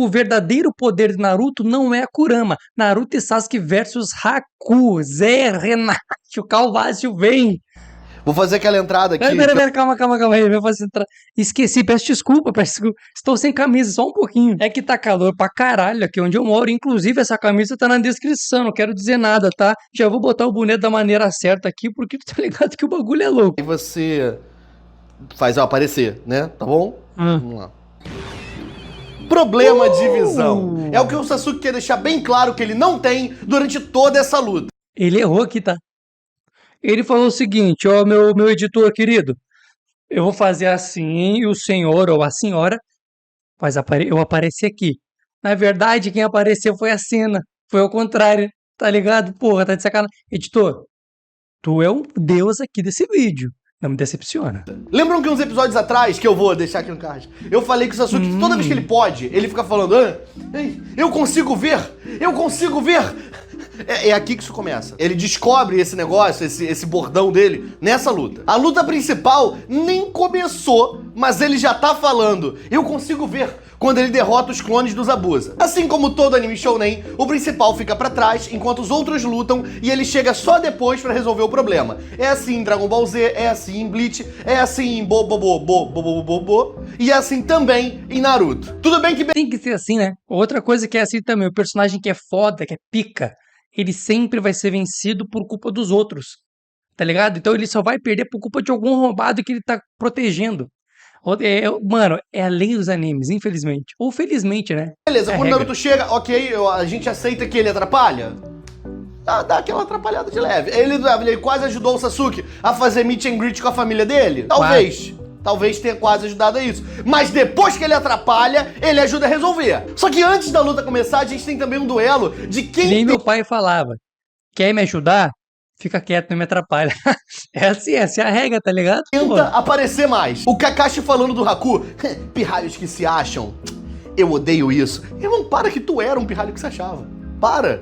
o verdadeiro poder de Naruto não é a Kurama. Naruto e Sasuke versus Haku. Zé Renato Calvácio vem. Vou fazer aquela entrada aqui. Pera, calma aí. Eu vou fazer Esqueci, peço desculpa. Estou sem camisa, só um pouquinho. É que tá calor pra caralho aqui onde eu moro. Inclusive, essa camisa tá na descrição, não quero dizer nada, tá? Já vou botar o boné da maneira certa aqui, porque tu tá ligado que o bagulho é louco. Aí você faz eu aparecer, né? Tá bom? Vamos lá. Problema de visão. É o que o Sasuke quer deixar bem claro que ele não tem durante toda essa luta. Ele errou aqui, tá? Ele falou o seguinte, ó, meu editor querido, eu vou fazer assim e o senhor ou a senhora faz eu aparecer aqui. Na verdade, quem apareceu foi a cena, foi ao contrário, tá ligado? Porra, tá de sacanagem. Editor, tu é um deus aqui desse vídeo, não me decepciona. Lembram que uns episódios atrás, que eu vou deixar aqui no card, eu falei que o Sasuke, toda vez que ele pode, ele fica falando, eu consigo ver. É aqui que isso começa. Ele descobre esse negócio, esse bordão dele, nessa luta. A luta principal nem começou, mas ele já tá falando, eu consigo ver, quando ele derrota os clones dos Zabuza. Assim como todo anime shounen, o principal fica pra trás, enquanto os outros lutam, e ele chega só depois pra resolver o problema. É assim em Dragon Ball Z, é assim em Bleach, é assim em e é assim também em Naruto. Tudo bem que... Tem que ser assim, né? Outra coisa que é assim também, o personagem que é foda, que é pica, ele sempre vai ser vencido por culpa dos outros, tá ligado? Então ele só vai perder por culpa de algum roubado que ele tá protegendo. Mano, é a lei dos animes, infelizmente. Ou felizmente, né? Beleza, quando o Naruto chega, ok, a gente aceita que ele atrapalha. Dá aquela atrapalhada de leve. Ele quase ajudou o Sasuke a fazer meet and greet com a família dele? Talvez tenha quase ajudado a isso. Mas depois que ele atrapalha, ele ajuda a resolver. Só que antes da luta começar, a gente tem também um duelo de quem... Nem meu pai falava, quer me ajudar? Fica quieto, não me atrapalha. Essa é a regra, tá ligado? Tenta aparecer mais. O Kakashi falando do Haku, pirralhos que se acham, eu odeio isso. Irmão, para que tu era um pirralho que se achava. Para.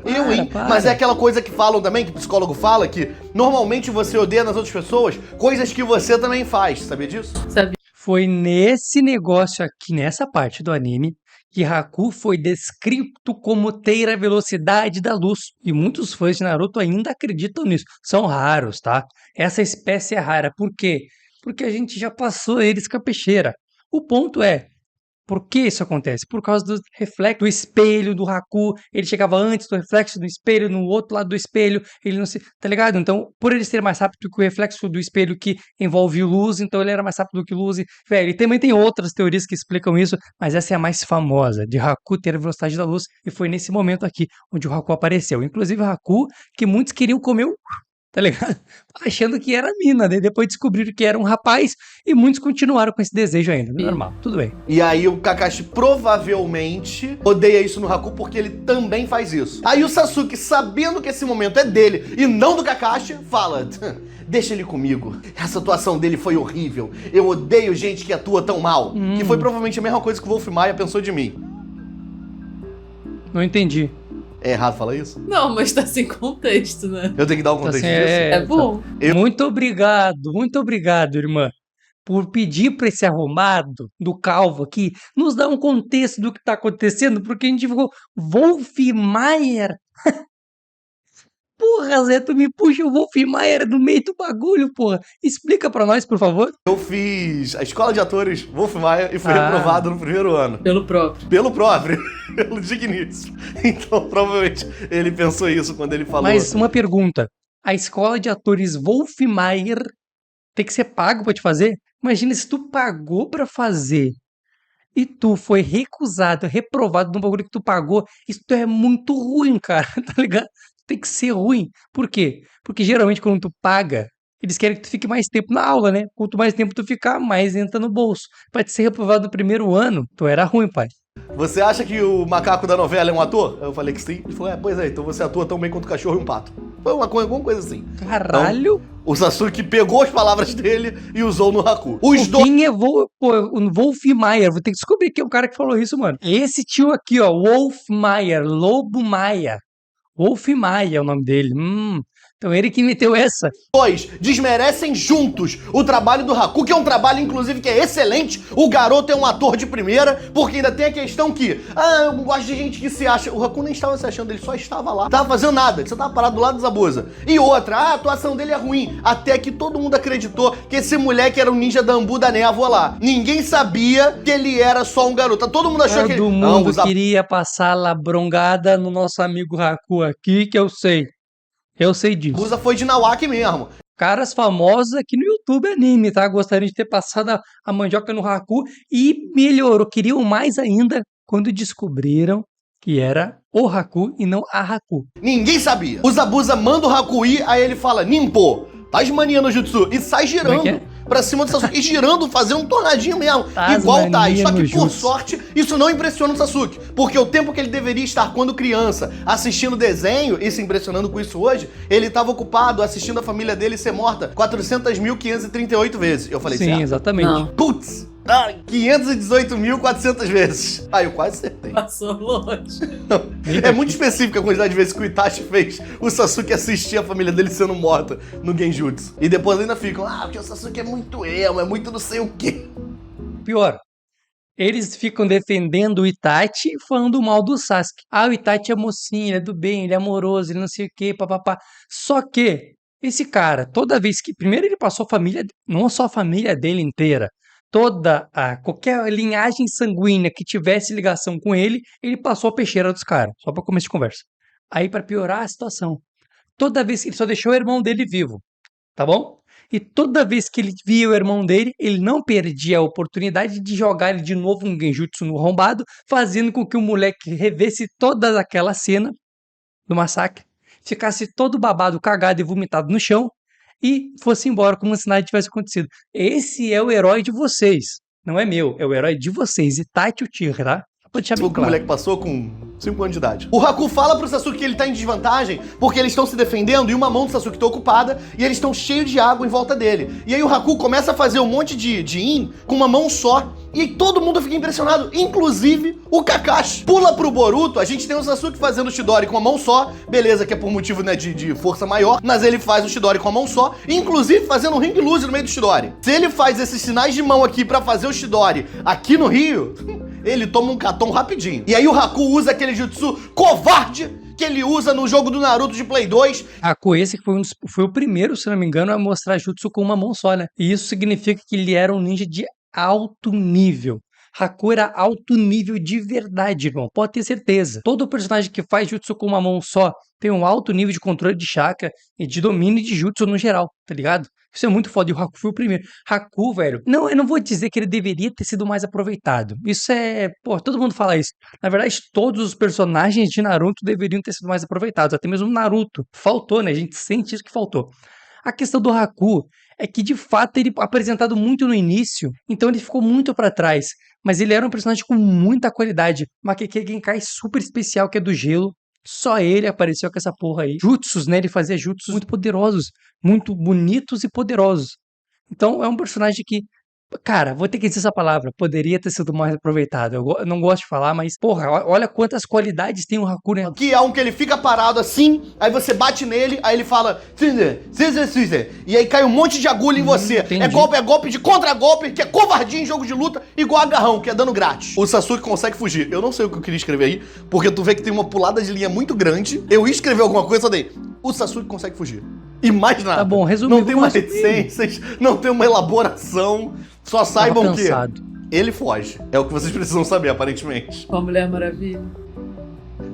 Mas é aquela coisa que falam também, que o psicólogo fala, que normalmente você odeia nas outras pessoas coisas que você também faz. Sabia disso? Sabia. Foi nesse negócio aqui, nessa parte do anime, que Haku foi descrito como ter a velocidade da luz. E muitos fãs de Naruto ainda acreditam nisso. São raros, tá? Essa espécie é rara. Por quê? Porque a gente já passou eles com a peixeira. O ponto é, por que isso acontece? Por causa do reflexo do espelho do Haku. Ele chegava antes do reflexo do espelho, no outro lado do espelho, ele não se... Tá ligado? Então, por ele ser mais rápido que o reflexo do espelho que envolve luz, então ele era mais rápido que luz. Velho, e também tem outras teorias que explicam isso, mas essa é a mais famosa, de Haku ter a velocidade da luz, e foi nesse momento aqui onde o Haku apareceu. Inclusive o Haku, que muitos queriam comer tá ligado? Achando que era mina, né? Depois descobriram que era um rapaz e muitos continuaram com esse desejo ainda. Normal, tudo bem. E aí o Kakashi provavelmente odeia isso no Haku porque ele também faz isso. Aí o Sasuke, sabendo que esse momento é dele e não do Kakashi, fala: deixa ele comigo. Essa atuação dele foi horrível. Eu odeio gente que atua tão mal. Que foi provavelmente a mesma coisa que o Wolf Maia pensou de mim. Não entendi. É errado falar isso? Não, mas tá sem contexto, né? Eu tenho que dar um contexto disso? É bom. Muito obrigado, irmã, por pedir pra esse arrumado do Calvo aqui nos dar um contexto do que tá acontecendo, porque a gente ficou Wolf Maia. Porra, Zé, tu me puxa o Wolf Maia no meio do bagulho, porra. Explica pra nós, por favor. Eu fiz a escola de atores Wolf Maia e fui reprovado no primeiro ano. Pelo próprio. Pelo digníssimo. Então, provavelmente, ele pensou isso quando ele falou. Mas uma pergunta. A escola de atores Wolf Maia tem que ser pago pra te fazer? Imagina se tu pagou pra fazer e tu foi recusado, reprovado num bagulho que tu pagou. Isso é muito ruim, cara, tá ligado? Tem que ser ruim. Por quê? Porque geralmente quando tu paga, eles querem que tu fique mais tempo na aula, né? Quanto mais tempo tu ficar, mais entra no bolso. Pra te ser reprovado no primeiro ano, tu era ruim, pai. Você acha que o macaco da novela é um ator? Eu falei que sim. Ele falou, pois é, então você atua tão bem quanto o cachorro e um pato. Foi alguma coisa assim. Caralho! Então, o Sasuke pegou as palavras dele e usou no Haku. Quem é o Wolf Maia? Vou ter que descobrir quem é o cara que falou isso, mano. Esse tio aqui, ó, Wolf Maia, Lobo Maia. Wolf Maia é o nome dele. Então ele que meteu essa. Dois, desmerecem juntos o trabalho do Haku, que é um trabalho, inclusive, que é excelente. O garoto é um ator de primeira, porque ainda tem a questão que, eu não gosto de gente que se acha. O Haku nem estava se achando, ele só estava lá. Não tava fazendo nada, ele só tava parado do lado dos Zabuza. E outra, a atuação dele é ruim, até que todo mundo acreditou que esse moleque era um ninja da Ambu da névoa lá. Ninguém sabia que ele era só um garoto. Todo mundo achou que ele... Todo mundo queria passar labrongada no nosso amigo Haku aqui, que eu sei. Eu sei disso. Zabuza foi de Nawak mesmo. Caras famosos aqui no YouTube Anime, tá? Gostariam de ter passado a mandioca no Haku e melhorou. Queriam mais ainda quando descobriram que era o Haku e não a Haku. Ninguém sabia. O Zabuza manda o Haku ir, aí ele fala, Nimpo, faz mania no jutsu. E sai girando pra cima do Sasuke. E girando, fazendo um tornadinho mesmo. Igual o Tai. Só que, por sorte, isso não impressiona o Sasuke. Porque o tempo que ele deveria estar quando criança assistindo desenho, e se impressionando com isso hoje, ele estava ocupado assistindo a família dele ser morta 400.538 vezes. Eu falei, sim, certo? Exatamente. Não. Putz! 518.400 vezes. Eu quase acertei. Passou longe. É muito específica a quantidade de vezes que o Itachi fez o Sasuke assistir a família dele sendo morta no Genjutsu. E depois ainda ficam, porque o Sasuke é muito emo, é muito não sei o quê. Pior, eles ficam defendendo o Itachi e falando mal do Sasuke. O Itachi é mocinho, ele é do bem, ele é amoroso, ele não sei o quê, papapá. Só que esse cara, toda vez que... Primeiro ele passou a família, não só a família dele inteira, qualquer linhagem sanguínea que tivesse ligação com ele passou a peixeira dos caras, só pra começo de conversa. Aí, pra piorar a situação, toda vez que ele só deixou o irmão dele vivo, tá bom? E toda vez que ele via o irmão dele, ele não perdia a oportunidade de jogar ele de novo um genjutsu no arrombado, fazendo com que o moleque revesse toda aquela cena do massacre, ficasse todo babado, cagado e vomitado no chão, e fosse embora como se nada tivesse acontecido. Esse é o herói de vocês. Não é meu, é o herói de vocês. Itachi Uchiha, tá? Pra deixar bem O claro. moleque passou com 5 anos de idade. O Haku fala pro Sasuke que ele tá em desvantagem porque eles estão se defendendo e uma mão do Sasuke tá ocupada e eles estão cheios de água em volta dele. E aí o Haku começa a fazer um monte de in com uma mão só e todo mundo fica impressionado, inclusive o Kakashi. Pula pro Boruto, a gente tem o Sasuke fazendo o Chidori com uma mão só, beleza, que é por motivo, né, de força maior, mas ele faz o Chidori com a mão só, inclusive fazendo um ring loose no meio do Chidori. Se ele faz esses sinais de mão aqui pra fazer o Chidori aqui no Rio, ele toma um catom rapidinho. E aí o Haku usa aquele jutsu covarde que ele usa no jogo do Naruto de Play 2. Haku esse que foi o primeiro, se não me engano, a mostrar jutsu com uma mão só, né? E isso significa que ele era um ninja de alto nível. Haku era alto nível de verdade, irmão. Pode ter certeza. Todo personagem que faz jutsu com uma mão só tem um alto nível de controle de chakra e de domínio de jutsu no geral, tá ligado? Isso é muito foda. E o Haku foi o primeiro. Haku, velho, eu não vou dizer que ele deveria ter sido mais aproveitado. Isso é... todo mundo fala isso. Na verdade, todos os personagens de Naruto deveriam ter sido mais aproveitados. Até mesmo o Naruto. Faltou, né? A gente sente isso que faltou. A questão do Haku é que, de fato, ele apresentado muito no início, então ele ficou muito pra trás. Mas ele era um personagem com muita qualidade. Makeke Genkai super especial, que é do gelo. Só ele apareceu com essa porra aí. Jutsus, né? Ele fazia jutsus muito poderosos. Muito bonitos e poderosos. Então, é um personagem que... Cara, vou ter que dizer essa palavra. Poderia ter sido mais aproveitado. Eu não gosto de falar, mas... Porra, olha quantas qualidades tem o Haku, né? Que é um que ele fica parado assim, aí você bate nele, aí ele fala... E aí cai um monte de agulha em você. Entendi. É golpe de contra-golpe, que é covardia em jogo de luta, igual agarrão, que é dano grátis. O Sasuke consegue fugir. Eu não sei o que eu queria escrever aí, porque tu vê que tem uma pulada de linha muito grande. Eu ia escrever alguma coisa, só dei... O Sasuke consegue fugir. E mais nada. Tá bom, resumindo. Não tem uma reticências, não tem uma elaboração. Só saibam que ele foge. É o que vocês precisam saber, aparentemente. Com a Mulher Maravilha.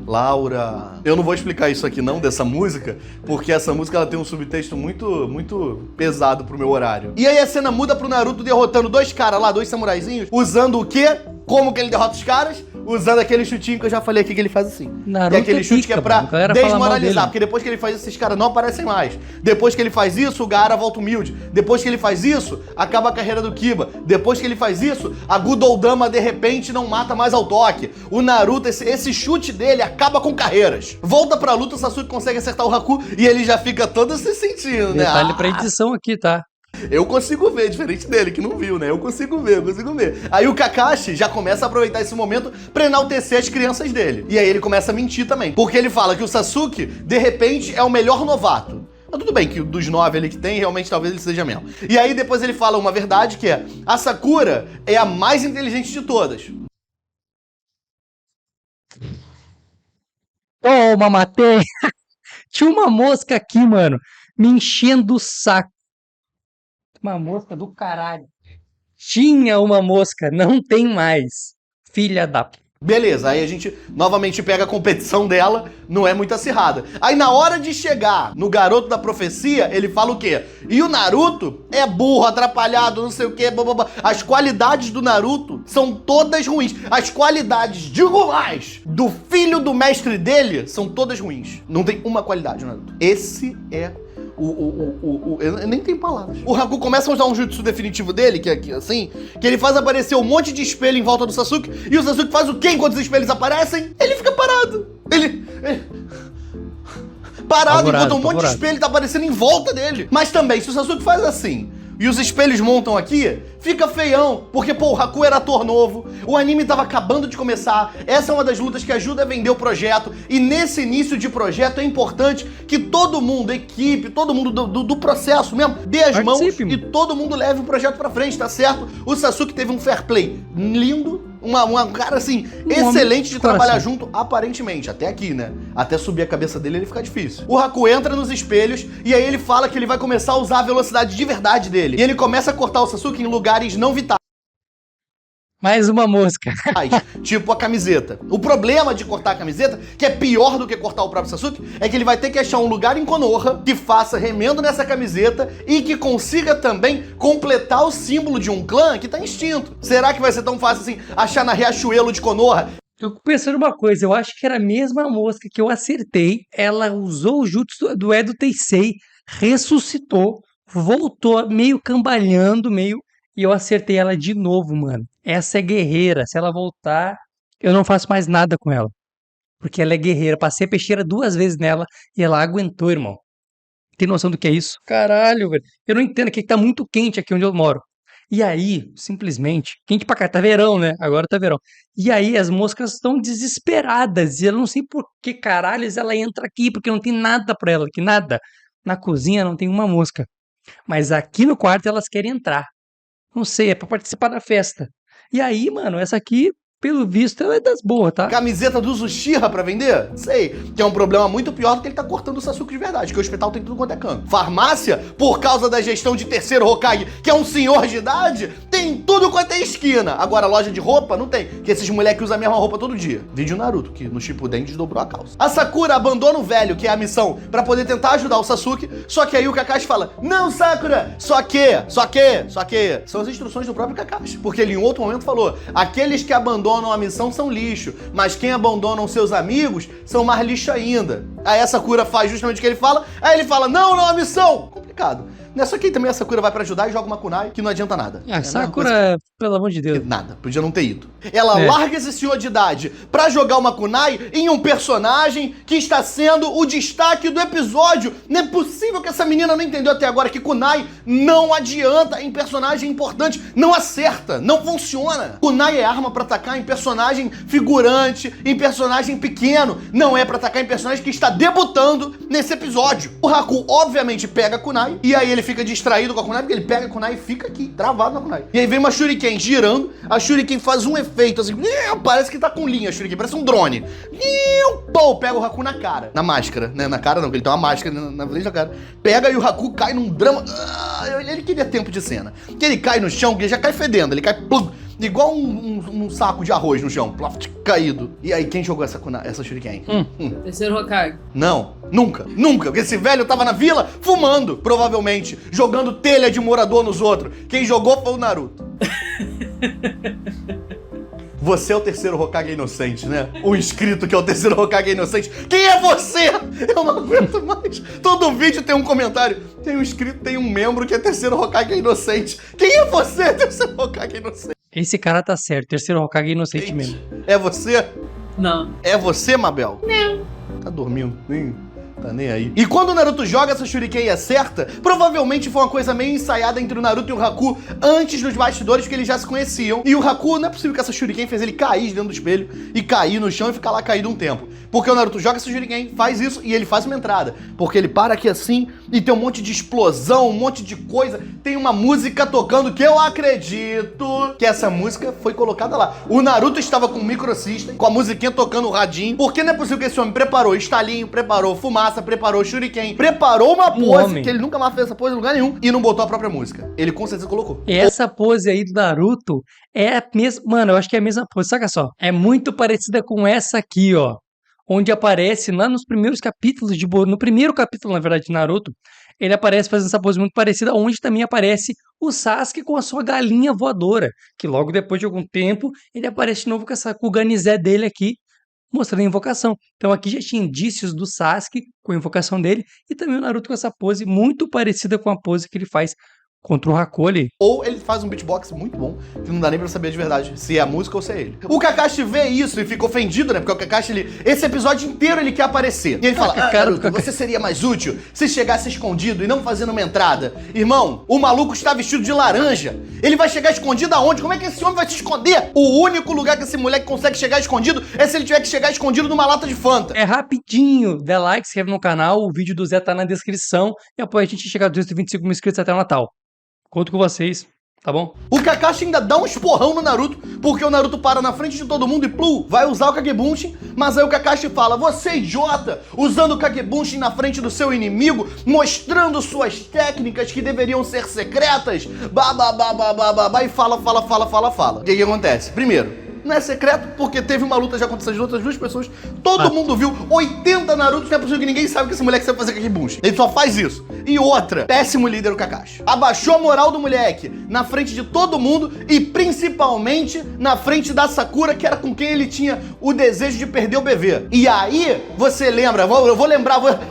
Laura... Eu não vou explicar isso aqui não, dessa música, porque essa música ela tem um subtexto muito pesado pro meu horário. E aí a cena muda pro Naruto derrotando dois caras lá, dois samuraizinhos, usando o quê? Como que ele derrota os caras? Usando aquele chutinho que eu já falei aqui que ele faz assim. Naruto que é aquele chute que é pra desmoralizar, dele. porque depois que ele faz isso, esses caras não aparecem mais. Depois que ele faz isso, o Gaara volta humilde. Depois que ele faz isso, acaba a carreira do Kiba. Depois que ele faz isso, a Gudoldama de repente não mata mais ao toque. O Naruto, esse chute dele acaba com carreiras. Volta pra luta, o Sasuke consegue acertar o Haku e ele já fica todo se sentindo, né? Detalhe pra edição aqui, tá? Eu consigo ver, diferente dele, que não viu, né? Eu consigo ver. Aí o Kakashi já começa a aproveitar esse momento pra enaltecer as crianças dele. E aí ele começa a mentir também. Porque ele fala que o Sasuke, de repente, é o melhor novato. Mas tudo bem que dos 9 ali que tem, realmente talvez ele seja mesmo. E aí depois ele fala uma verdade que é: a Sakura é a mais inteligente de todas. Toma, matei! Tinha uma mosca aqui, mano, me enchendo o saco. Uma mosca do caralho. Tinha uma mosca, não tem mais. Filha da... Beleza, aí a gente novamente pega a competição dela, não é muito acirrada. Aí na hora de chegar no garoto da profecia, ele fala o quê? E o Naruto é burro, atrapalhado, não sei o quê, blá, blá, blá. As qualidades do Naruto são todas ruins. As qualidades, digo mais, do filho do mestre dele são todas ruins. Não tem uma qualidade, Naruto. Esse é eu nem tenho palavras. O Haku começa a usar um jutsu definitivo dele, que é aqui, assim, que ele faz aparecer um monte de espelho em volta do Sasuke, e o Sasuke faz o quê enquanto os espelhos aparecem? Ele fica parado. Ele parado enquanto um monte de espelho tá aparecendo em volta dele. Mas também, se o Sasuke faz assim, e os espelhos montam aqui, fica feião, porque, pô, o Haku era ator novo, o anime tava acabando de começar, essa é uma das lutas que ajuda a vender o projeto, e nesse início de projeto é importante que todo mundo, equipe, todo mundo do processo mesmo, dê as mãos e todo mundo leve o projeto pra frente, tá certo? O Sasuke teve um fair play lindo, um cara, assim, excelente de trabalhar junto, aparentemente, até aqui, né? Até subir a cabeça dele, ele fica difícil. O Haku entra nos espelhos, e aí ele fala que ele vai começar a usar a velocidade de verdade dele. E ele começa a cortar o Sasuke em lugares não vitais. Mais uma mosca. Tipo a camiseta. O problema de cortar a camiseta, que é pior do que cortar o próprio Sasuke, é que ele vai ter que achar um lugar em Konoha que faça remendo nessa camiseta e que consiga também completar o símbolo de um clã que tá extinto. Será que vai ser tão fácil assim achar na Riachuelo de Konoha? Eu fico pensando uma coisa, eu acho que era a mesma mosca que eu acertei, ela usou o jutsu do Edo Tensei, ressuscitou, voltou meio cambalhando, e eu acertei ela de novo, mano. Essa é guerreira, se ela voltar, eu não faço mais nada com ela. Porque ela é guerreira, passei a peixeira 2 vezes nela e ela aguentou, irmão. Tem noção do que é isso? Caralho, velho. Eu não entendo, que tá muito quente aqui onde eu moro. E aí, simplesmente, quente pra cá, tá verão, né? Agora tá verão. E aí as moscas estão desesperadas e eu não sei por que caralhos ela entra aqui, porque não tem nada pra ela aqui, nada. Na cozinha não tem uma mosca. Mas aqui no quarto elas querem entrar. Não sei, é pra participar da festa. E aí, mano, essa aqui, pelo visto, ela é das boas, tá? Camiseta do Uchiha pra vender? Sei, que é um problema muito pior do que ele tá cortando o Sasuke de verdade, que o hospital tem tudo quanto é canto. Farmácia, por causa da gestão de terceiro Hokage, que é um senhor de idade, tem tudo quanto é esquina. Agora, loja de roupa, não tem, que esses moleques usam a mesma roupa todo dia. Vídeo Naruto, que no Shippuden desdobrou a calça. A Sakura abandona o velho, que é a missão, pra poder tentar ajudar o Sasuke, só que aí o Kakashi fala: não, Sakura, só que, são as instruções do próprio Kakashi, porque ele em outro momento falou: aqueles que abandonam a missão são lixo, mas quem abandonam seus amigos são mais lixo ainda. Aí a Sakura faz justamente o que ele fala, aí ele fala: não, a missão! Complicado. Nessa aqui também a Sakura vai pra ajudar e joga uma kunai, que não adianta nada. A Sakura, pelo amor de Deus. Nada, podia não ter ido. Ela larga esse senhor de idade pra jogar uma kunai em um personagem que está sendo o destaque do episódio. Não é possível que essa menina não entendeu até agora que kunai não adianta em personagem importante. Não acerta, não funciona. Kunai é arma pra atacar em personagem figurante, em personagem pequeno. Não é pra atacar em personagem que está debutando nesse episódio. O Haku, obviamente, pega a kunai e aí ele fica distraído com a kunai, porque ele pega a kunai e fica aqui, travado na kunai. E aí vem uma shuriken girando, a shuriken faz um efeito assim, parece que tá com linha a shuriken, parece um drone. Pô, pega o Haku na cara, na máscara, né? Na cara não, porque ele tem uma máscara na frente da cara. Pega e o Haku cai num drama. Ele queria tempo de cena. Que ele cai no chão, que ele já cai fedendo, ele cai plum, igual um saco de arroz no chão, caído. E aí, quem jogou essa shuriken? Terceiro Hokage. Não, nunca. Porque esse velho tava na vila fumando, provavelmente, jogando telha de morador nos outros. Quem jogou foi o Naruto. Você é o terceiro Hokage inocente, né? O inscrito que é o terceiro Hokage inocente. Quem é você? Eu não aguento mais. Todo vídeo tem um comentário. Tem um inscrito, tem um membro que é terceiro Hokage inocente. Quem é você, terceiro Hokage inocente? Esse cara tá certo, terceiro Hokage inocente mesmo. É você? Não. É você, Mabel? Não. Tá dormindo? Tá nem aí. E quando o Naruto joga essa Shuriken e acerta, provavelmente foi uma coisa meio ensaiada entre o Naruto e o Haku antes dos bastidores, porque eles já se conheciam. E o Haku, não é possível que essa Shuriken fez ele cair dentro do espelho e cair no chão e ficar lá caído um tempo. Porque o Naruto joga essa Shuriken, faz isso e ele faz uma entrada. Porque ele para aqui assim e tem um monte de explosão, um monte de coisa. Tem uma música tocando que eu acredito que essa música foi colocada lá. O Naruto estava com o microsystem, com a musiquinha tocando o radinho. Porque não é possível que esse homem preparou estalinho, preparou fumaça, preparou Shuriken, preparou uma pose que ele nunca mais fez essa pose em lugar nenhum e não botou a própria música. Ele com certeza colocou. Essa pose aí do Naruto é a mesma. Mano, eu acho que é a mesma pose. Saca só. É muito parecida com essa aqui, ó. Onde aparece lá nos primeiros capítulos de Boruto. No primeiro capítulo, na verdade, de Naruto, ele aparece fazendo essa pose muito parecida, onde também aparece o Sasuke com a sua galinha voadora. Que logo depois de algum tempo, ele aparece de novo com o Ganizé dele aqui, mostrando a invocação. Então aqui já tinha indícios do Sasuke com a invocação dele e também o Naruto com essa pose muito parecida com a pose que ele faz contra o Haku ali. Ou ele faz um beatbox muito bom, que não dá nem pra saber de verdade se é a música ou se é ele. O Kakashi vê isso e fica ofendido, né? Porque o Kakashi, esse episódio inteiro ele quer aparecer. E ele fala, Naruto, você seria mais útil se chegasse escondido e não fazendo uma entrada. Irmão, o maluco está vestido de laranja. Ele vai chegar escondido aonde? Como é que esse homem vai se esconder? O único lugar que esse moleque consegue chegar escondido é se ele tiver que chegar escondido numa lata de Fanta. É rapidinho. Dê like, se inscreve no canal, o vídeo do Zé tá na descrição e apoia a gente chegar a 225 mil inscritos até o Natal. Conto com vocês, tá bom? O Kakashi ainda dá um esporrão no Naruto, porque o Naruto para na frente de todo mundo e vai usar o Kagebunshin, mas aí o Kakashi fala, você idiota, usando o Kagebunshin na frente do seu inimigo, mostrando suas técnicas que deveriam ser secretas, e fala. O que acontece? Primeiro, não é secreto, porque teve uma luta já contra essas outras duas pessoas. Todo mundo viu 80 Narutos, não é possível que ninguém sabe que esse moleque sabe fazer Kagebunshin. Ele só faz isso. E outra, péssimo líder o Kakashi. Abaixou a moral do moleque na frente de todo mundo e principalmente na frente da Sakura, que era com quem ele tinha o desejo de perder o bebê. E aí, você lembra, eu vou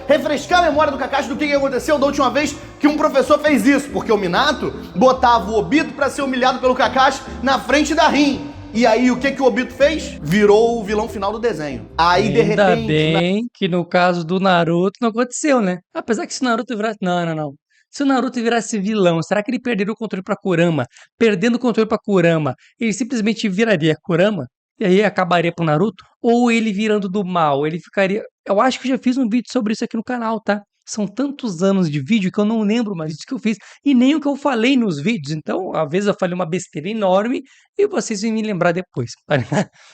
refrescar a memória do Kakashi do que aconteceu da última vez que um professor fez isso, porque o Minato botava o Obito pra ser humilhado pelo Kakashi na frente da Rin. E aí, o que o Obito fez? Virou o vilão final do desenho. Aí, de repente... Ainda bem que no caso do Naruto não aconteceu, né? Apesar que se o Naruto virasse... Não. Se o Naruto virasse vilão, será que ele perderia o controle pra Kurama? Perdendo o controle pra Kurama, ele simplesmente viraria Kurama? E aí acabaria pro Naruto? Ou ele virando do mal, ele ficaria... Eu acho que eu já fiz um vídeo sobre isso aqui no canal, tá? São tantos anos de vídeo que eu não lembro mais disso que eu fiz e nem o que eu falei nos vídeos. Então, às vezes eu falei uma besteira enorme e vocês vão me lembrar depois.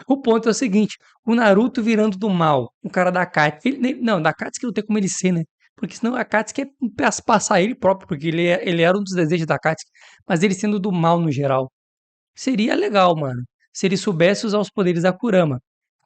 O ponto é o seguinte, o Naruto virando do mal, o cara da Akatsuki, da Akatsuki não tem como ele ser, né? Porque senão a Akatsuki quer passar ele próprio, porque ele era um dos desejos da Akatsuki, mas ele sendo do mal no geral. Seria legal, mano, se ele soubesse usar os poderes da Kurama,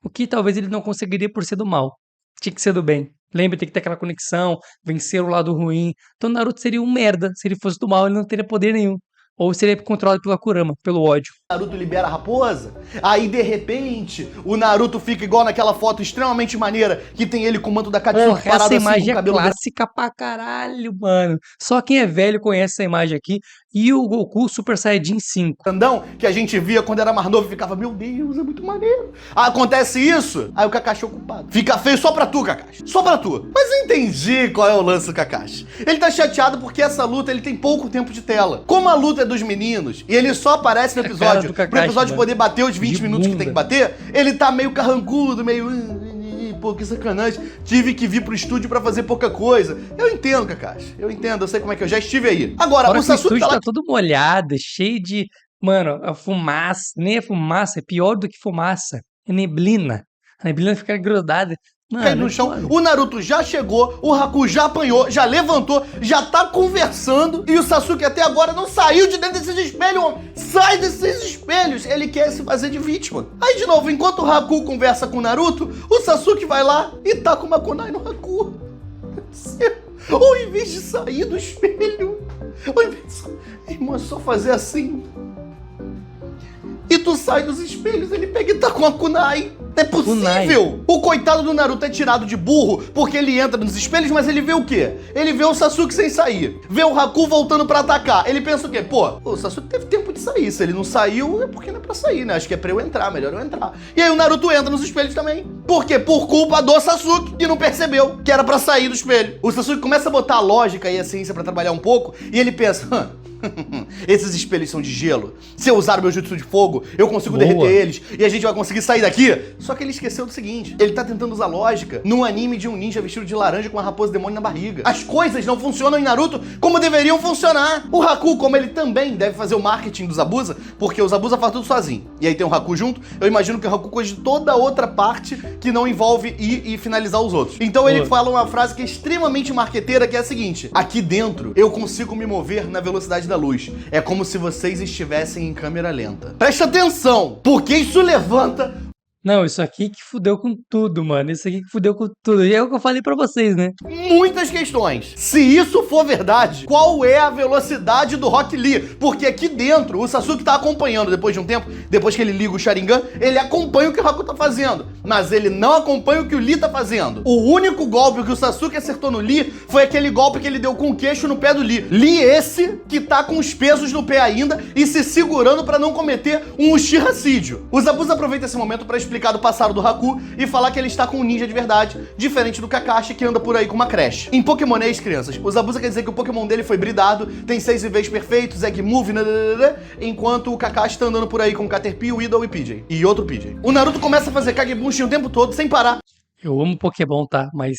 o que talvez ele não conseguiria por ser do mal. Tinha que ser do bem. Lembra, tem que ter aquela conexão, vencer o lado ruim. Então Naruto seria um merda. Se ele fosse do mal, ele não teria poder nenhum. Ou seria controlado pela Kurama, pelo ódio. Naruto libera a raposa, aí de repente o Naruto fica igual naquela foto extremamente maneira que tem ele com o manto da Katsuki parado essa imagem assim, com o cabelo clássica pra caralho, mano. Só quem é velho conhece essa imagem aqui. E o Goku Super Saiyajin 5. grandão que a gente via quando era mais novo e ficava, meu Deus, é muito maneiro. Acontece isso, aí o Kakashi é ocupado. Fica feio só pra tu, Kakashi. Só pra tu. Mas eu entendi qual é o lance do Kakashi. Ele tá chateado porque essa luta ele tem pouco tempo de tela. Como a luta é dos meninos e ele só aparece no episódio pro episódio poder bater os 20 minutos que tem que bater, ele tá meio carrancudo, meio... Pô, que sacanagem. Tive que vir pro estúdio pra fazer pouca coisa. Eu entendo, Kakashi. Eu entendo, eu sei como é que eu já estive aí. Agora, o Sasuke tá todo molhado, cheio de... Mano, a fumaça, nem é fumaça, é pior do que fumaça. É neblina. A neblina fica grudada. Cai no chão, o Naruto já chegou, o Haku já apanhou, já levantou, já tá conversando e o Sasuke até agora não saiu de dentro desses espelhos, homem. Sai desses espelhos, ele quer se fazer de vítima. Aí de novo, enquanto o Haku conversa com o Naruto, o Sasuke vai lá e taca uma kunai no Haku. Ou em vez de sair do espelho, ou em vez de... Irmão, é só fazer assim. E tu sai dos espelhos, ele pega e taca uma kunai. É possível! O coitado do Naruto é tirado de burro porque ele entra nos espelhos, mas ele vê o quê? Ele vê o Sasuke sem sair. Vê o Haku voltando pra atacar. Ele pensa o quê? Pô, o Sasuke teve tempo de sair. Se ele não saiu, é porque não é pra sair, né? Acho que é pra eu entrar, melhor eu entrar. E aí o Naruto entra nos espelhos também. Por quê? Por culpa do Sasuke, que não percebeu que era pra sair do espelho. O Sasuke começa a botar a lógica e a ciência pra trabalhar um pouco, e ele pensa, esses espelhos são de gelo. Se eu usar o meu jutsu de fogo, eu consigo derreter eles e a gente vai conseguir sair daqui. Só que ele esqueceu do seguinte: ele tá tentando usar lógica num anime de um ninja vestido de laranja com uma raposa demônio na barriga. As coisas não funcionam em Naruto como deveriam funcionar. O Haku, como ele também deve fazer o marketing dos Zabuza, porque os Zabuza fazem tudo sozinho. E aí tem o Haku junto, eu imagino que o Haku cuide de toda a outra parte que não envolve ir e finalizar os outros. Então ele fala uma frase que é extremamente marqueteira, que é a seguinte: aqui dentro eu consigo me mover na velocidade da luz. É como se vocês estivessem em câmera lenta. Presta atenção, porque isso levanta... Não, isso aqui que fudeu com tudo, mano. Isso aqui que fudeu com tudo. E é o que eu falei pra vocês, né? muitas questões. Se isso for verdade, qual é a velocidade do Rock Lee? Porque aqui dentro, o Sasuke tá acompanhando depois de um tempo, depois que ele liga o Sharingan, ele acompanha o que o Haku tá fazendo, mas ele não acompanha o que o Lee tá fazendo. O único golpe que o Sasuke acertou no Lee foi aquele golpe que ele deu com o queixo no pé do Lee. Lee esse que tá com os pesos no pé ainda e se segurando pra não cometer um Uchiha-cídio. O Zabuza aproveita esse momento pra explicar do passado do Haku e falar que ele está com um ninja de verdade, diferente do Kakashi que anda por aí com uma creche. Em Pokémonês, crianças, o Zabuza quer dizer que o Pokémon dele foi bridado, tem 6 níveis perfeitos, Egg Move, enquanto o Kakashi tá andando por aí com Caterpie, Weedle e PJ. E outro PJ. O Naruto começa a fazer Kagebunshin o tempo todo, sem parar. Eu amo Pokémon, tá? Mas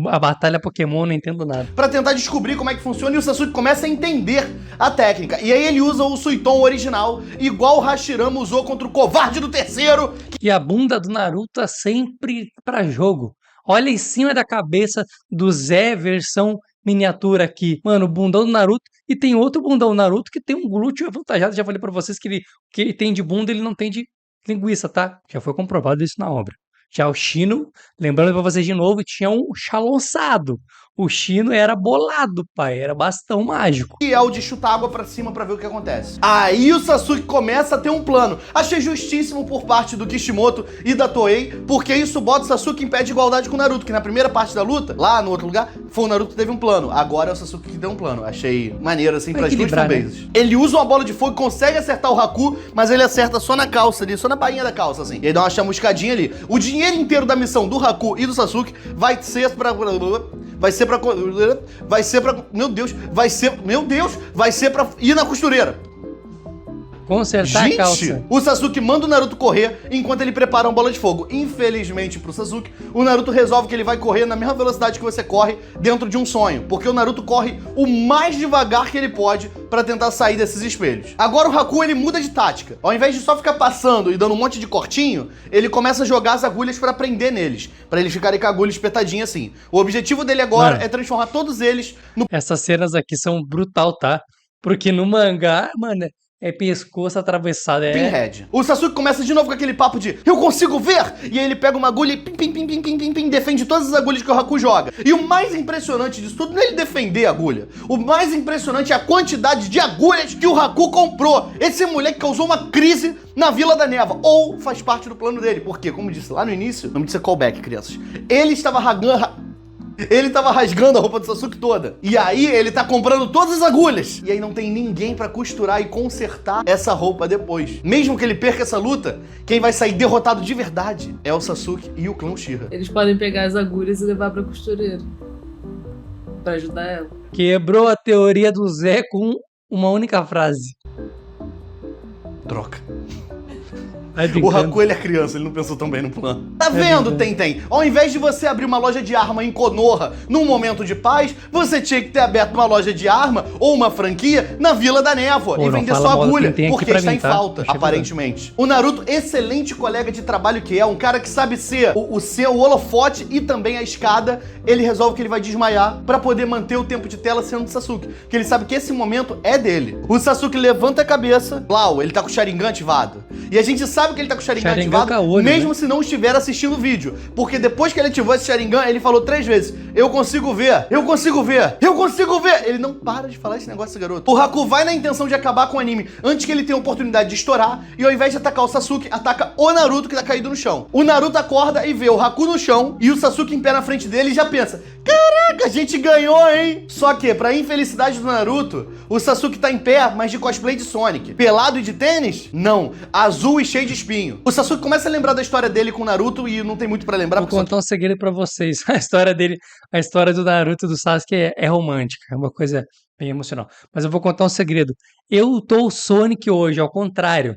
a batalha Pokémon eu não entendo nada. Pra tentar descobrir como é que funciona, e o Sasuke começa a entender a técnica. E aí ele usa o Suiton original, igual o Hashirama usou contra o covarde do terceiro. E a bunda do Naruto é sempre pra jogo. Olha em cima da cabeça do Zé versão miniatura aqui. Mano, o bundão do Naruto. E tem outro bundão do Naruto que tem um glúteo avantajado. Já falei pra vocês que ele tem de bunda, ele não tem de linguiça, tá? Já foi comprovado isso na obra. Já o Shino, lembrando pra vocês de novo, tinha um chalonçado. O Shino era bolado, pai. Era bastão mágico. E é o de chutar água pra cima pra ver o que acontece. Aí o Sasuke começa a ter um plano. Achei justíssimo por parte do Kishimoto e da Toei, porque isso bota o Sasuke em pé de igualdade com o Naruto, que na primeira parte da luta, lá no outro lugar, foi o Naruto que teve um plano. Agora é o Sasuke que deu um plano. Achei maneiro, assim, pras duas fanbases. Né? Ele usa uma bola de fogo, consegue acertar o Haku, mas ele acerta só na calça ali, só na bainha da calça, assim. E aí dá uma chamuscadinha ali. O dinheiro inteiro da missão do Haku e do Sasuke vai ser pra... vai ser pra ir na costureira. Consertar a calça. O Sasuke manda o Naruto correr enquanto ele prepara uma bola de fogo. Infelizmente pro Sasuke, o Naruto resolve que ele vai correr na mesma velocidade que você corre dentro de um sonho, porque o Naruto corre o mais devagar que ele pode pra tentar sair desses espelhos. Agora o Haku, ele muda de tática. Ao invés de só ficar passando e dando um monte de cortinho, ele começa a jogar as agulhas pra prender neles, pra eles ficarem com a agulha espetadinha assim. O objetivo dele agora é transformar todos eles no... Essas cenas aqui são brutal, tá? Porque no mangá, mano... é pescoço atravessado, é... Pinhead. O Sasuke começa de novo com aquele papo de eu consigo ver! E aí ele pega uma agulha e pim, defende todas as agulhas que o Haku joga. E o mais impressionante disso tudo não é ele defender a agulha. O mais impressionante é a quantidade de agulhas que o Haku comprou. Esse moleque causou uma crise na Vila da Neva. Ou faz parte do plano dele. Porque, como disse lá no início, não me disse callback, crianças. Ele estava rasgando a roupa do Sasuke toda. E aí ele tá comprando todas as agulhas. E aí não tem ninguém pra costurar e consertar essa roupa depois. Mesmo que ele perca essa luta, quem vai sair derrotado de verdade é o Sasuke e o clã Uchiha. Eles podem pegar as agulhas e levar pra costureira. Pra ajudar ela. Quebrou a teoria do Zé com uma única frase. Troca. O Haku, ele é criança, ele não pensou tão bem no plano. Tá vendo, Tenten? Ao invés de você abrir uma loja de arma em Konoha num momento de paz, você tinha que ter aberto uma loja de arma ou uma franquia na Vila da Névoa e vender sua agulha, porque está em falta, aparentemente. O Naruto, excelente colega de trabalho que é, um cara que sabe ser o seu holofote e também a escada, ele resolve que ele vai desmaiar pra poder manter o tempo de tela sendo do Sasuke, que ele sabe que esse momento é dele. O Sasuke levanta a cabeça, Lau, ele tá com o Sharingan ativado, e a gente sabe sabe que ele tá com o Sharingan Sharingan ativado, caolho, mesmo né? se não estiver assistindo o vídeo. Porque depois que ele ativou esse Sharingan, ele falou 3 vezes: eu consigo ver, eu consigo ver, eu consigo ver. Ele não para de falar esse negócio, esse garoto. O Haku vai na intenção de acabar com o anime antes que ele tenha a oportunidade de estourar, e ao invés de atacar o Sasuke, ataca o Naruto, que tá caído no chão. O Naruto acorda e vê o Haku no chão e o Sasuke em pé na frente dele e já pensa: caraca, a gente ganhou, hein? Só que, pra infelicidade do Naruto, o Sasuke tá em pé, mas de cosplay de Sonic. Pelado e de tênis? Não. Azul e cheio de espinho. O Sasuke começa a lembrar da história dele com o Naruto e não tem muito pra lembrar. Vou contar um segredo pra vocês. A história dele, a história do Naruto e do Sasuke é romântica, é uma coisa bem emocional. Mas eu vou contar um segredo. Eu tô o Sonic hoje, ao contrário.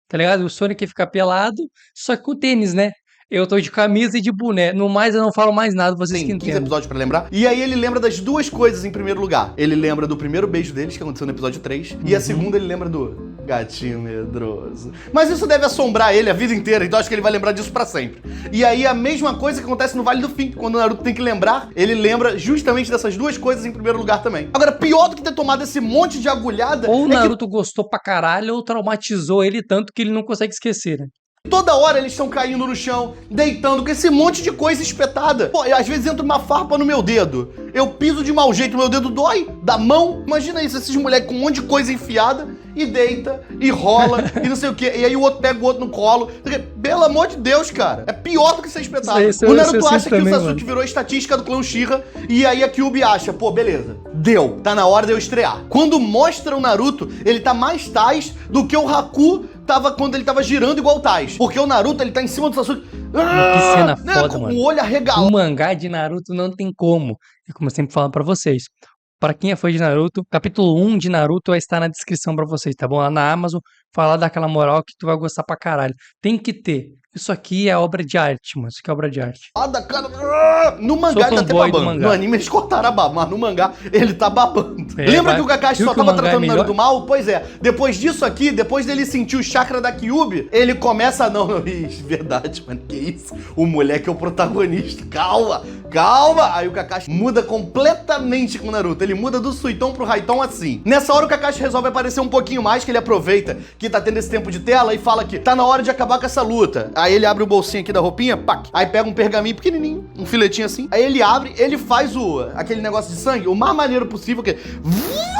Tá ligado? O Sonic fica pelado, só que com tênis, né? Eu tô de camisa e de boné. No mais, eu não falo mais nada, vocês que Tem 15 entendem. episódios pra lembrar. E aí ele lembra das duas coisas em primeiro lugar. Ele lembra do primeiro beijo deles, que aconteceu no episódio 3. E a segunda ele lembra do gatinho medroso. Mas isso deve assombrar ele a vida inteira, então acho que ele vai lembrar disso pra sempre. E aí a mesma coisa que acontece no Vale do Fim. Quando o Naruto tem que lembrar, ele lembra justamente dessas duas coisas em primeiro lugar também. Agora, pior do que ter tomado esse monte de agulhada Ou o é que Naruto gostou pra caralho, ou traumatizou ele tanto que ele não consegue esquecer, né? toda hora eles estão caindo no chão, deitando, com esse monte de coisa espetada. Pô, às vezes entra uma farpa no meu dedo. Eu piso de mau jeito, meu dedo dói, da mão. Imagina isso, esses moleques com um monte de coisa enfiada e deita, e rola, e não sei o quê. E aí o outro pega o outro no colo. Pelo amor de Deus, cara. É pior do que ser espetado. O Naruto acha que o Sasuke virou estatística do clã Uchiha, e aí a Kyuubi acha, pô, beleza, deu, tá na hora de eu estrear. Quando mostra o Naruto, ele tá mais Tais do que o Haku tava quando ele tava girando igual Tais. Porque o Naruto, ele tá em cima do Sasuke. Que cena foda, com mano. o olho arregalado. O mangá de Naruto não tem como. E como eu sempre falo pra vocês, pra quem é fã de Naruto, capítulo 1 de Naruto vai estar na descrição pra vocês, tá bom? Lá na Amazon, falar daquela moral que tu vai gostar pra caralho. Tem que ter. Isso aqui é obra de arte, mano. Isso aqui é obra de arte. No mangá ele tá até fanboy do babando. mangá. No anime eles cortaram a baba, mas no mangá ele tá babando. Lembra que o Kakashi Viu só que o tava mangá é tratando o melhor? Naruto mal? Pois é. Depois disso aqui, depois dele sentir o chakra da Kyuubi, ele começa a não... Ixi, verdade, mano. Que isso? O moleque é o protagonista. Calma, calma. Aí o Kakashi muda completamente com o Naruto. Ele muda do Suiton pro Raiton assim. Nessa hora o Kakashi resolve aparecer um pouquinho mais, que ele aproveita que tá tendo esse tempo de tela e fala que tá na hora de acabar com essa luta. Aí ele abre o bolsinho aqui da roupinha, pac. Aí pega um pergaminho pequenininho, um filetinho assim. Aí ele abre, ele faz aquele negócio de sangue o mais maneiro possível, que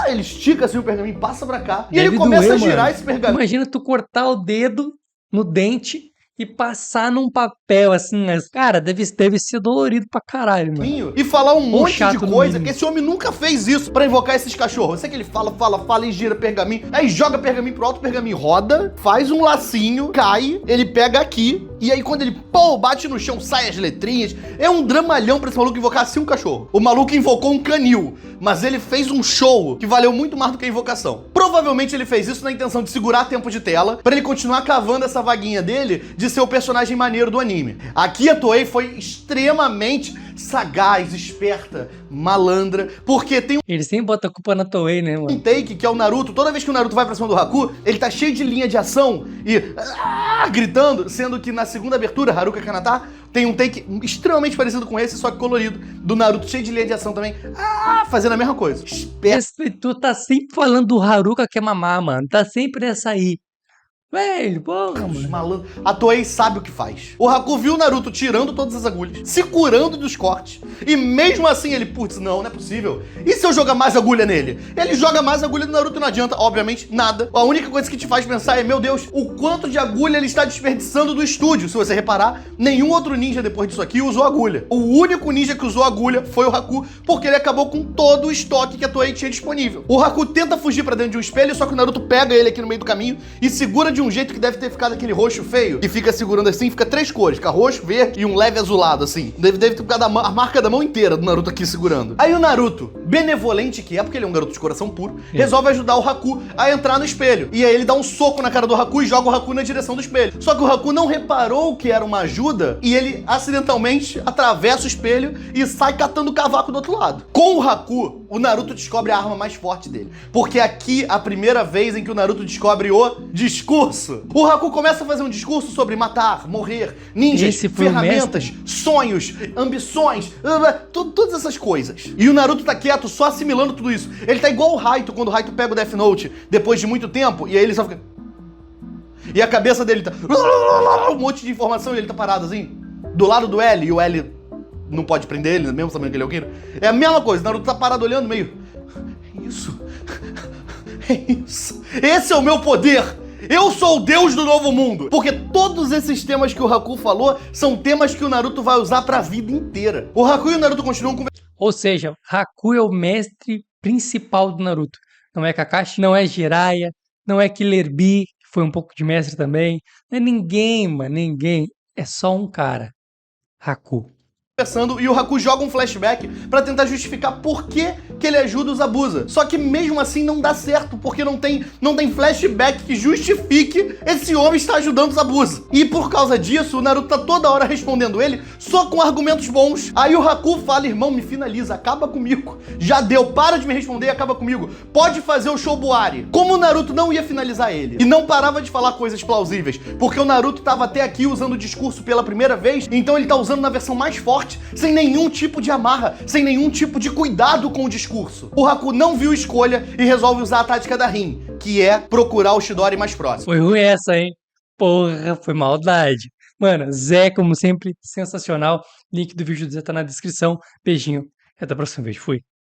ele estica assim o pergaminho, passa pra cá. E Deve ele começa doer, a girar mano. esse pergaminho. Imagina tu cortar o dedo no dente e passar num papel, assim, cara, deve ser dolorido pra caralho, mano. E falar um monte de chato no coisa, mínimo. que esse homem nunca fez isso pra invocar esses cachorros. Eu sei que ele fala e gira pergaminho, aí joga pergaminho pro alto, pergaminho roda, faz um lacinho, cai, ele pega aqui, e aí quando ele, bate no chão, sai as letrinhas. É um dramalhão pra esse maluco invocar assim um cachorro. O maluco invocou um canil, mas ele fez um show que valeu muito mais do que a invocação. Provavelmente ele fez isso na intenção de segurar tempo de tela, pra ele continuar cavando essa vaguinha dele de ser o personagem maneiro do anime. Aqui a Toei foi extremamente sagaz, esperta, malandra, porque tem Eles sempre botam a culpa na Toei, né, um mano? take que é o Naruto. Toda vez que o Naruto vai pra cima do Haku, ele tá cheio de linha de ação e gritando, sendo que na segunda abertura, Haruka Kanata, tem um take extremamente parecido com esse, só que colorido, do Naruto cheio de linha de ação também, fazendo a mesma coisa. Esperto. Tu tá sempre falando do Haruka que é mamar, mano. Tá sempre nessa aí. Velho, porra, mano. Malandro. A Toei sabe o que faz. O Haku viu o Naruto tirando todas as agulhas, se curando dos cortes, e mesmo assim ele, não é possível. E se eu jogar mais agulha nele? Ele joga mais agulha do Naruto e não adianta, obviamente, nada. A única coisa que te faz pensar é, meu Deus, o quanto de agulha ele está desperdiçando do estúdio. Se você reparar, nenhum outro ninja depois disso aqui usou agulha. O único ninja que usou agulha foi o Haku, porque ele acabou com todo o estoque que a Toei tinha disponível. O Haku tenta fugir pra dentro de um espelho, só que o Naruto pega ele aqui no meio do caminho e segura de um jeito que deve ter ficado aquele roxo feio, que fica segurando assim, fica 3 cores, fica roxo, verde e um leve azulado, assim. Deve ter ficado a marca da mão inteira do Naruto aqui segurando. Aí o Naruto, benevolente que é, porque ele é um garoto de coração puro, resolve ajudar o Haku a entrar no espelho. E aí ele dá um soco na cara do Haku e joga o Haku na direção do espelho. Só que o Haku não reparou que era uma ajuda e ele acidentalmente atravessa o espelho e sai catando o cavaco do outro lado. Com o Haku, o Naruto descobre a arma mais forte dele. Porque aqui a primeira vez em que o Naruto descobre o discurso. O Haku começa a fazer um discurso sobre matar, morrer, ninjas, Esse foi o ferramentas, sonhos, ambições, todas essas coisas. E o Naruto tá quieto, só assimilando tudo isso. Ele tá igual o Raito, quando o Raito pega o Death Note depois de muito tempo, e aí ele só fica... e a cabeça dele tá... um monte de informação e ele tá parado assim, do lado do L, e o L não pode prender ele, mesmo sabendo que ele é o Kira. É a mesma coisa, o Naruto tá parado olhando meio... É isso. É isso. Esse é o meu poder. Eu sou o deus do novo mundo. Porque todos esses temas que o Haku falou são temas que o Naruto vai usar pra vida inteira. O Haku e o Naruto continuam conversando. Ou seja, Haku é o mestre principal do Naruto. Não é Kakashi, não é Jiraiya, não é Killer Bee, que foi um pouco de mestre também. Não é ninguém, mano, ninguém. É só um cara. Haku. E o Haku joga um flashback pra tentar justificar por que ele ajuda os Abusa. Só que mesmo assim não dá certo, porque não tem flashback que justifique esse homem estar ajudando os Abusa. E por causa disso, o Naruto tá toda hora respondendo ele só com argumentos bons. Aí o Haku fala, irmão, me finaliza, acaba comigo. Já deu, para de me responder e acaba comigo. Pode fazer o Shobuari. Como o Naruto não ia finalizar ele e não parava de falar coisas plausíveis, porque o Naruto tava até aqui usando o discurso pela primeira vez, então ele tá usando na versão mais forte, sem nenhum tipo de amarra, sem nenhum tipo de cuidado com o discurso. O Haku não viu escolha e resolve usar a tática da Rin, que é procurar o Chidori mais próximo. Foi ruim essa, hein? Porra, foi maldade. Mano, Zé, como sempre, sensacional. Link do vídeo do Zé tá na descrição. Beijinho. Até a próxima vez. Fui.